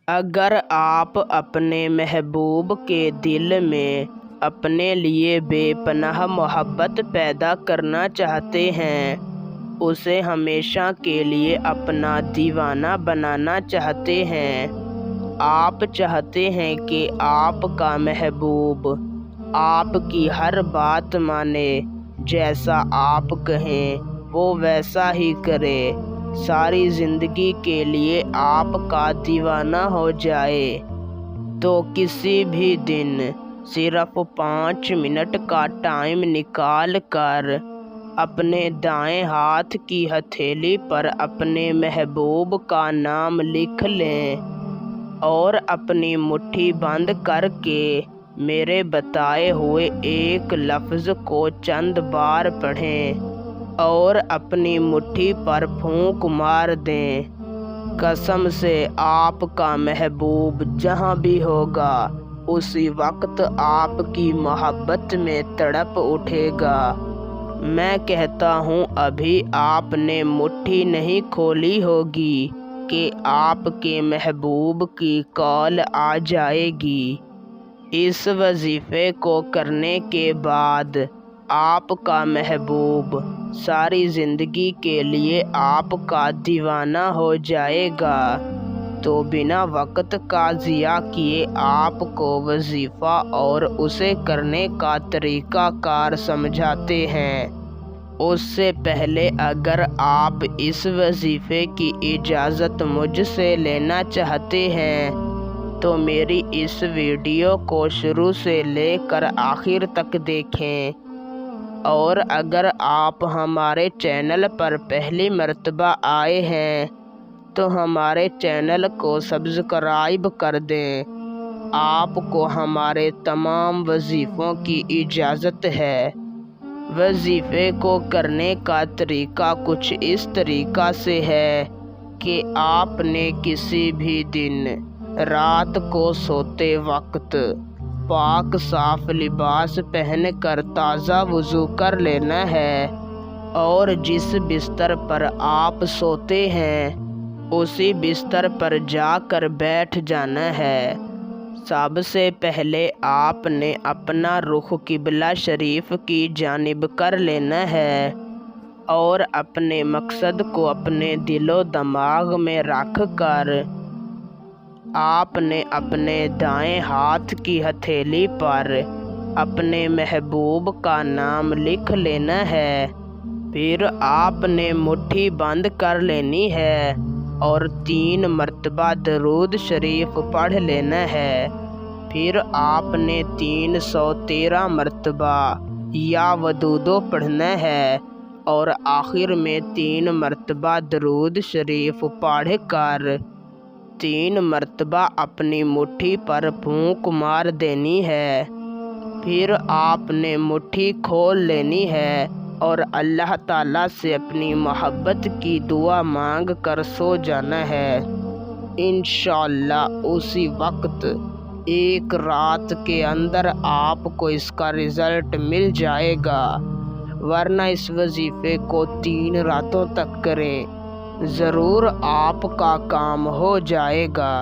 اگر آپ اپنے محبوب کے دل میں اپنے لیے بے پناہ محبت پیدا کرنا چاہتے ہیں، اسے ہمیشہ کے لیے اپنا دیوانہ بنانا چاہتے ہیں، آپ چاہتے ہیں کہ آپ کا محبوب آپ کی ہر بات مانے، جیسا آپ کہیں وہ ویسا ہی کرے، ساری زندگی کے لیے آپ کا دیوانہ ہو جائے، تو کسی بھی دن صرف 5 منٹ کا ٹائم نکال کر اپنے دائیں ہاتھ کی ہتھیلی پر اپنے محبوب کا نام لکھ لیں اور اپنی مٹھی بند کر کے میرے بتائے ہوئے ایک لفظ کو چند بار پڑھیں اور اپنی مٹھی پر پھونک مار دیں۔ قسم سے آپ کا محبوب جہاں بھی ہوگا اسی وقت آپ کی محبت میں تڑپ اٹھے گا۔ میں کہتا ہوں ابھی آپ نے مٹھی نہیں کھولی ہوگی کہ آپ کے محبوب کی کال آ جائے گی۔ اس وظیفے کو کرنے کے بعد آپ کا محبوب ساری زندگی کے لیے آپ کا دیوانہ ہو جائے گا۔ تو بنا وقت کا ضیاع کیے آپ کو وظیفہ اور اسے کرنے کا طریقہ کار سمجھاتے ہیں۔ اس سے پہلے اگر آپ اس وظیفے کی اجازت مجھ سے لینا چاہتے ہیں تو میری اس ویڈیو کو شروع سے لے کر آخر تک دیکھیں، اور اگر آپ ہمارے چینل پر پہلی مرتبہ آئے ہیں تو ہمارے چینل کو سبسکرائب کر دیں۔ آپ کو ہمارے تمام وظیفوں کی اجازت ہے۔ وظیفے کو کرنے کا طریقہ کچھ اس طریقہ سے ہے کہ آپ نے کسی بھی دن رات کو سوتے وقت پاک صاف لباس پہن کر تازہ وضو کر لینا ہے اور جس بستر پر آپ سوتے ہیں اسی بستر پر جا کر بیٹھ جانا ہے۔ سب سے پہلے آپ نے اپنا رخ قبلہ شریف کی جانب کر لینا ہے اور اپنے مقصد کو اپنے دل و دماغ میں رکھ کر آپ نے اپنے دائیں ہاتھ کی ہتھیلی پر اپنے محبوب کا نام لکھ لینا ہے، پھر آپ نے مٹھی بند کر لینی ہے اور 3 مرتبہ درود شریف پڑھ لینا ہے، پھر آپ نے 313 مرتبہ یا ودودو پڑھنا ہے اور آخر میں 3 مرتبہ درود شریف پڑھ کر 3 مرتبہ اپنی مٹھی پر پھونک مار دینی ہے، پھر آپ نے مٹھی کھول لینی ہے اور اللہ تعالیٰ سے اپنی محبت کی دعا مانگ کر سو جانا ہے۔ انشاءاللہ اسی وقت 1 رات کے اندر آپ کو اس کا رزلٹ مل جائے گا، ورنہ اس وظیفے کو 3 راتوں تک کریں، ضرور آپ کا کام ہو جائے گا۔